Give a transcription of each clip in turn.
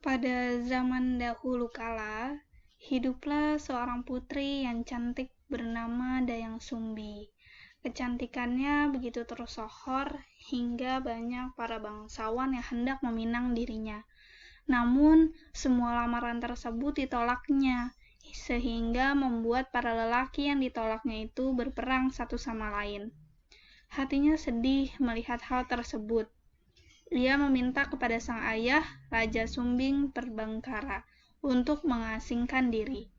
Pada zaman dahulu kala, hiduplah seorang putri yang cantik bernama Dayang Sumbi. Kecantikannya begitu tersohor hingga banyak para bangsawan yang hendak meminang dirinya. Namun, semua lamaran tersebut ditolaknya, sehingga membuat para lelaki yang ditolaknya itu berperang satu sama lain. Hatinya sedih melihat hal tersebut. Ia meminta kepada sang ayah, Raja Sumbing Perbangkara, untuk mengasingkan diri.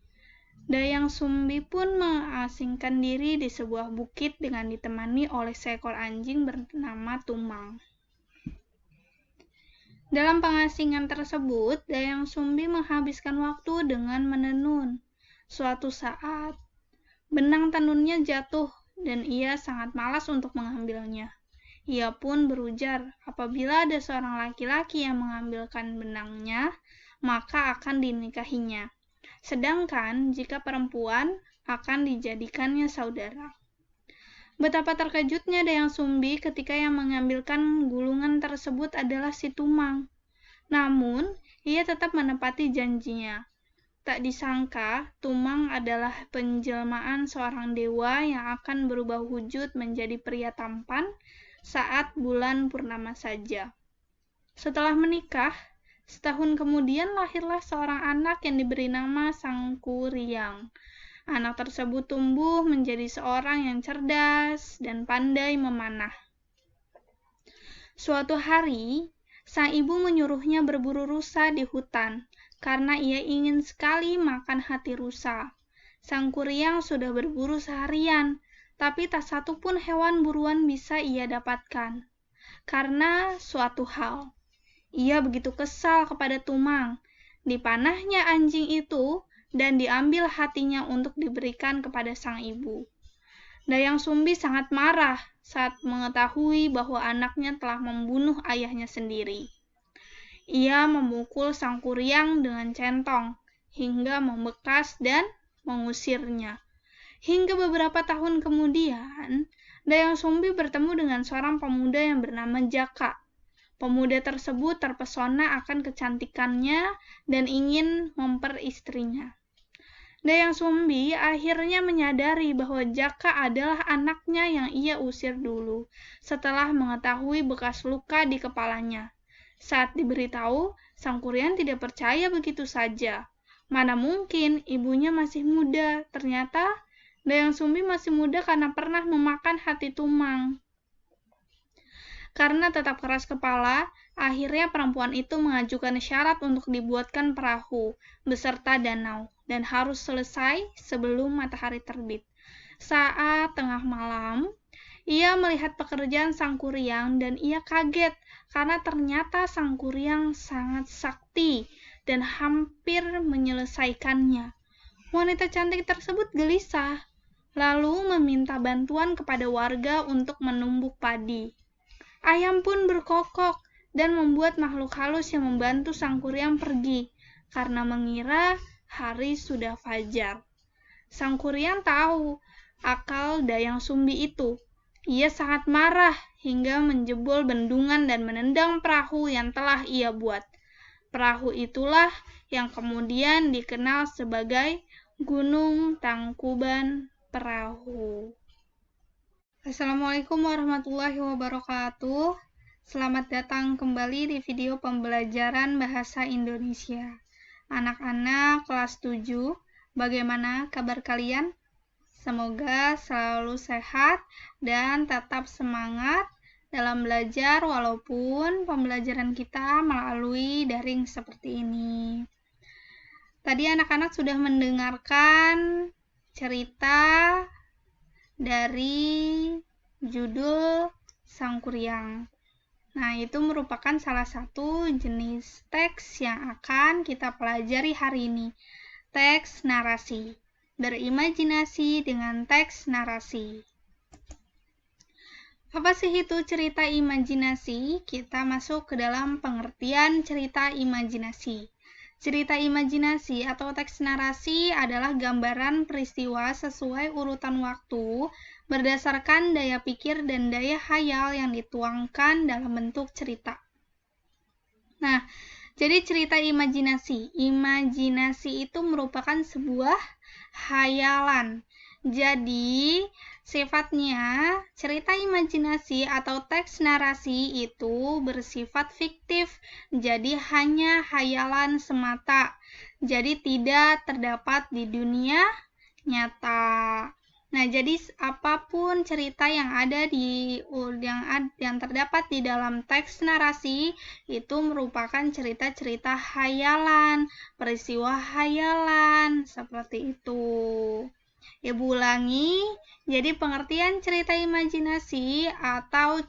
Dayang Sumbi pun mengasingkan diri di sebuah bukit dengan ditemani oleh seekor anjing bernama Tumang. Dalam pengasingan tersebut, Dayang Sumbi menghabiskan waktu dengan menenun. Suatu saat, benang tenunnya jatuh dan ia sangat malas untuk mengambilnya. Ia pun berujar, apabila ada seorang laki-laki yang mengambilkan benangnya, maka akan dinikahinya. Sedangkan jika perempuan, akan dijadikannya saudara. Betapa terkejutnya Dayang Sumbi ketika yang mengambilkan gulungan tersebut adalah si Tumang. Namun, ia tetap menepati janjinya. Tak disangka, Tumang adalah penjelmaan seorang dewa yang akan berubah wujud menjadi pria tampan saat bulan purnama saja. Setelah menikah, setahun kemudian lahirlah seorang anak yang diberi nama Sangkuriang. Anak tersebut tumbuh menjadi seorang yang cerdas dan pandai memanah. Suatu hari, sang ibu menyuruhnya berburu rusa di hutan, karena ia ingin sekali makan hati rusa. Sangkuriang sudah berburu seharian, tapi tak satu pun hewan buruan bisa ia dapatkan. Karena suatu hal, ia begitu kesal kepada Tumang. Dipanahnya anjing itu dan diambil hatinya untuk diberikan kepada sang ibu. Dayang Sumbi sangat marah saat mengetahui bahwa anaknya telah membunuh ayahnya sendiri. Ia memukul Sangkuriang dengan centong hingga membekas dan mengusirnya. Hingga beberapa tahun kemudian, Dayang Sumbi bertemu dengan seorang pemuda yang bernama Jaka. Pemuda tersebut terpesona akan kecantikannya dan ingin memperistrinya. Dayang Sumbi akhirnya menyadari bahwa Jaka adalah anaknya yang ia usir dulu, setelah mengetahui bekas luka di kepalanya. Saat diberitahu, Sangkuriang tidak percaya begitu saja. Mana mungkin, ibunya masih muda. Ternyata Dayang Sumbi masih muda karena pernah memakan hati Tumang. Karena tetap keras kepala, akhirnya perempuan itu mengajukan syarat untuk dibuatkan perahu beserta danau dan harus selesai sebelum matahari terbit. Saat tengah malam, ia melihat pekerjaan Sangkuriang dan ia kaget karena ternyata Sangkuriang sangat sakti dan hampir menyelesaikannya. Wanita cantik tersebut gelisah, lalu meminta bantuan kepada warga untuk menumbuk padi. Ayam pun berkokok dan membuat makhluk halus yang membantu Sangkuriang pergi, karena mengira hari sudah fajar. Sangkuriang tahu akal Dayang Sumbi itu. Ia sangat marah hingga menjebol bendungan dan menendang perahu yang telah ia buat. Perahu itulah yang kemudian dikenal sebagai Gunung Tangkuban Perahu. Assalamualaikum warahmatullahi wabarakatuh. Selamat datang kembali di video pembelajaran bahasa Indonesia. Anak-anak kelas 7, bagaimana kabar kalian? Semoga selalu sehat dan tetap semangat dalam belajar walaupun pembelajaran kita melalui daring seperti ini. Tadi anak-anak sudah mendengarkan cerita dari judul Sangkuriang. Nah, itu merupakan salah satu jenis teks yang akan kita pelajari hari ini. Teks narasi. Berimajinasi dengan teks narasi. Apa sih itu cerita imajinasi? Kita masuk ke dalam pengertian cerita imajinasi. Cerita imajinasi atau teks narasi adalah gambaran peristiwa sesuai urutan waktu berdasarkan daya pikir dan daya khayal yang dituangkan dalam bentuk cerita. Nah, Jadi cerita imajinasi. Imajinasi itu merupakan sebuah hayalan. Jadi, sifatnya cerita imajinasi atau teks narasi itu bersifat fiktif. Jadi, hanya hayalan semata. Jadi, tidak terdapat di dunia nyata. Nah, jadi apapun cerita yang ada yang terdapat di dalam teks narasi itu merupakan cerita-cerita hayalan, peristiwa hayalan, seperti itu. Ibu ulangi, jadi pengertian cerita imajinasi atau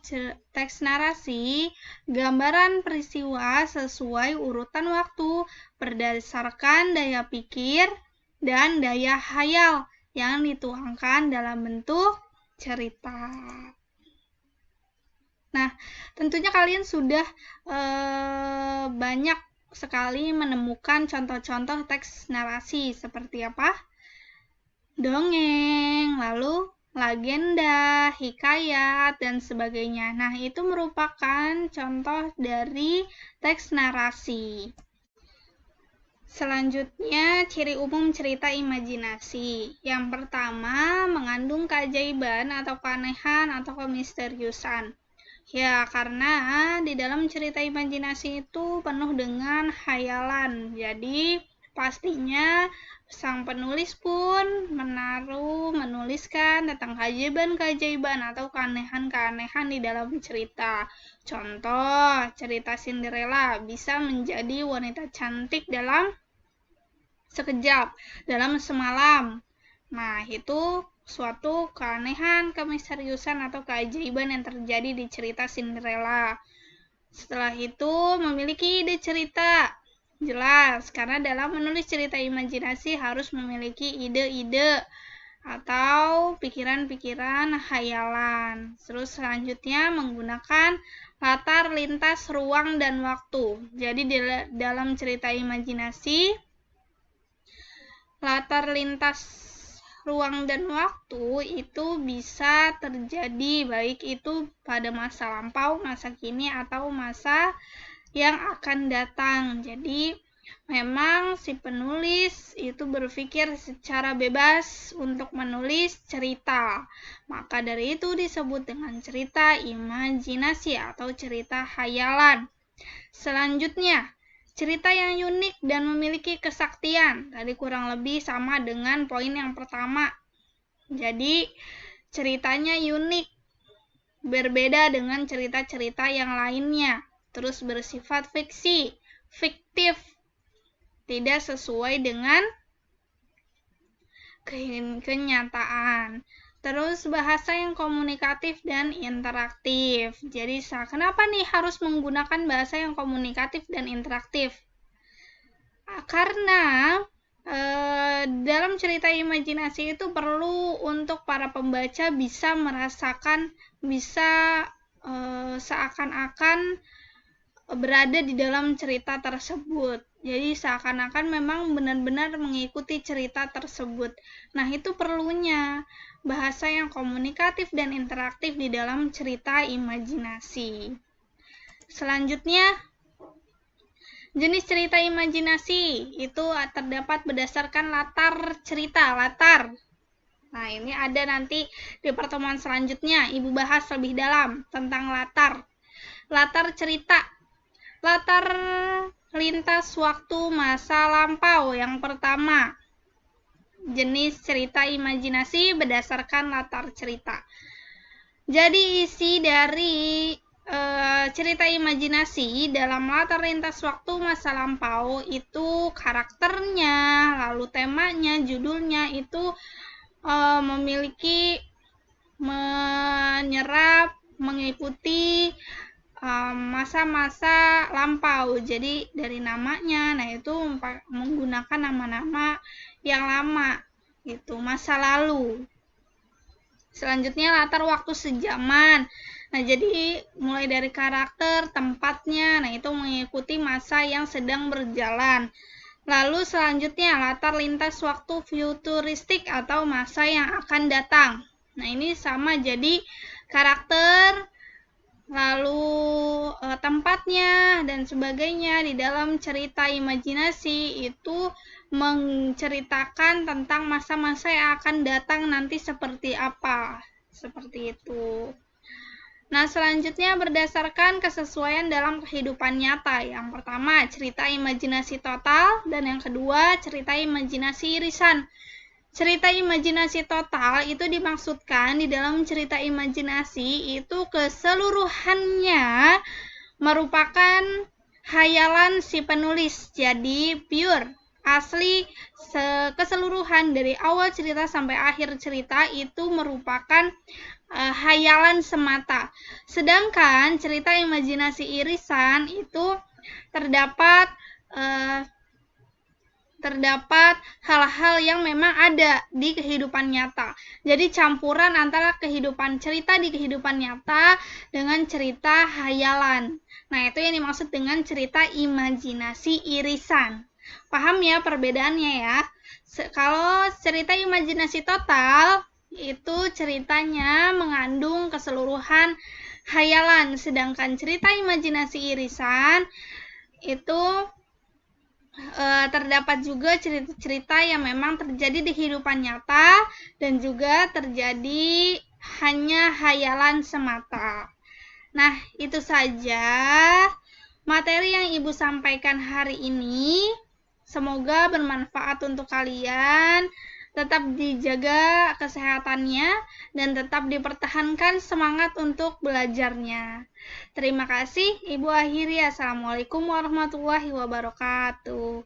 teks narasi, gambaran peristiwa sesuai urutan waktu berdasarkan daya pikir dan daya hayal yang dituangkan dalam bentuk cerita. Nah, tentunya kalian sudah banyak sekali menemukan contoh-contoh teks narasi seperti apa? Dongeng, lalu legenda, hikayat, dan sebagainya. Nah, itu merupakan contoh dari teks narasi. Selanjutnya, ciri umum cerita imajinasi. Yang pertama, mengandung keajaiban atau keanehan atau kemisteriusan. Ya, karena di dalam cerita imajinasi itu penuh dengan hayalan. Jadi, pastinya sang penulis pun menuliskan tentang keajaiban-keajaiban atau keanehan-keanehan di dalam cerita. Contoh, cerita Cinderella bisa menjadi wanita cantik dalam sekejap, dalam semalam. Nah, itu suatu keanehan, kemisteriusan atau keajaiban yang terjadi di cerita Cinderella. Setelah itu memiliki ide cerita. Jelas, karena dalam menulis cerita imajinasi harus memiliki ide-ide atau pikiran-pikiran hayalan. Terus selanjutnya menggunakan latar lintas ruang dan waktu. Jadi dalam cerita imajinasi, latar lintas ruang dan waktu itu bisa terjadi baik itu pada masa lampau, masa kini, atau masa yang akan datang. Jadi memang si penulis itu berpikir secara bebas untuk menulis cerita. Maka dari itu disebut dengan cerita imajinasi atau cerita hayalan. Selanjutnya, cerita yang unik dan memiliki kesaktian. Tadi kurang lebih sama dengan poin yang pertama. Jadi, ceritanya unik, berbeda dengan cerita-cerita yang lainnya. Terus bersifat fiksi, fiktif, tidak sesuai dengan kenyataan. Terus bahasa yang komunikatif dan interaktif. Jadi kenapa nih harus menggunakan bahasa yang komunikatif dan interaktif? Karena dalam cerita imajinasi itu perlu untuk para pembaca bisa merasakan, bisa seakan-akan berada di dalam cerita tersebut. Jadi seakan-akan memang benar-benar mengikuti cerita tersebut. Nah, itu perlunya bahasa yang komunikatif dan interaktif di dalam cerita imajinasi. Selanjutnya, jenis cerita imajinasi itu terdapat berdasarkan latar cerita, latar. Nah, ini ada nanti di pertemuan selanjutnya, Ibu bahas lebih dalam tentang latar. Latar cerita. Latar lintas waktu masa lampau yang pertama. Jenis cerita imajinasi berdasarkan latar cerita. Jadi isi dari cerita imajinasi dalam latar lintas waktu masa lampau itu karakternya, lalu temanya, judulnya itu menyerap, mengikuti masa-masa lampau. Jadi dari namanya, nah itu menggunakan nama-nama yang lama, itu masa lalu. Selanjutnya latar waktu sejaman. Nah, jadi mulai dari karakter, tempatnya, nah itu mengikuti masa yang sedang berjalan. Lalu selanjutnya latar lintas waktu futuristik atau masa yang akan datang. Nah, ini sama, jadi karakter lalu tempatnya dan sebagainya. Di dalam cerita imajinasi itu menceritakan tentang masa-masa yang akan datang nanti seperti apa, seperti itu. Nah, selanjutnya berdasarkan kesesuaian dalam kehidupan nyata. Yang pertama, cerita imajinasi total, dan yang kedua, cerita imajinasi irisan. Cerita imajinasi total itu dimaksudkan di dalam cerita imajinasi itu keseluruhannya merupakan hayalan si penulis. Jadi pure, asli, keseluruhan dari awal cerita sampai akhir cerita itu merupakan hayalan semata. Sedangkan cerita imajinasi irisan itu terdapat hal-hal yang memang ada di kehidupan nyata. Jadi campuran antara cerita di kehidupan nyata dengan cerita hayalan. Nah, itu yang dimaksud dengan cerita imajinasi irisan. Paham ya perbedaannya ya? Kalau cerita imajinasi total itu ceritanya mengandung keseluruhan hayalan, sedangkan cerita imajinasi irisan itu terdapat juga cerita-cerita yang memang terjadi di kehidupan nyata dan juga terjadi hanya hayalan semata. Nah, itu saja materi yang Ibu sampaikan hari ini. Semoga bermanfaat untuk kalian. Tetap dijaga kesehatannya dan tetap dipertahankan semangat untuk belajarnya. Terima kasih. Ibu akhiri. Assalamualaikum warahmatullahi wabarakatuh.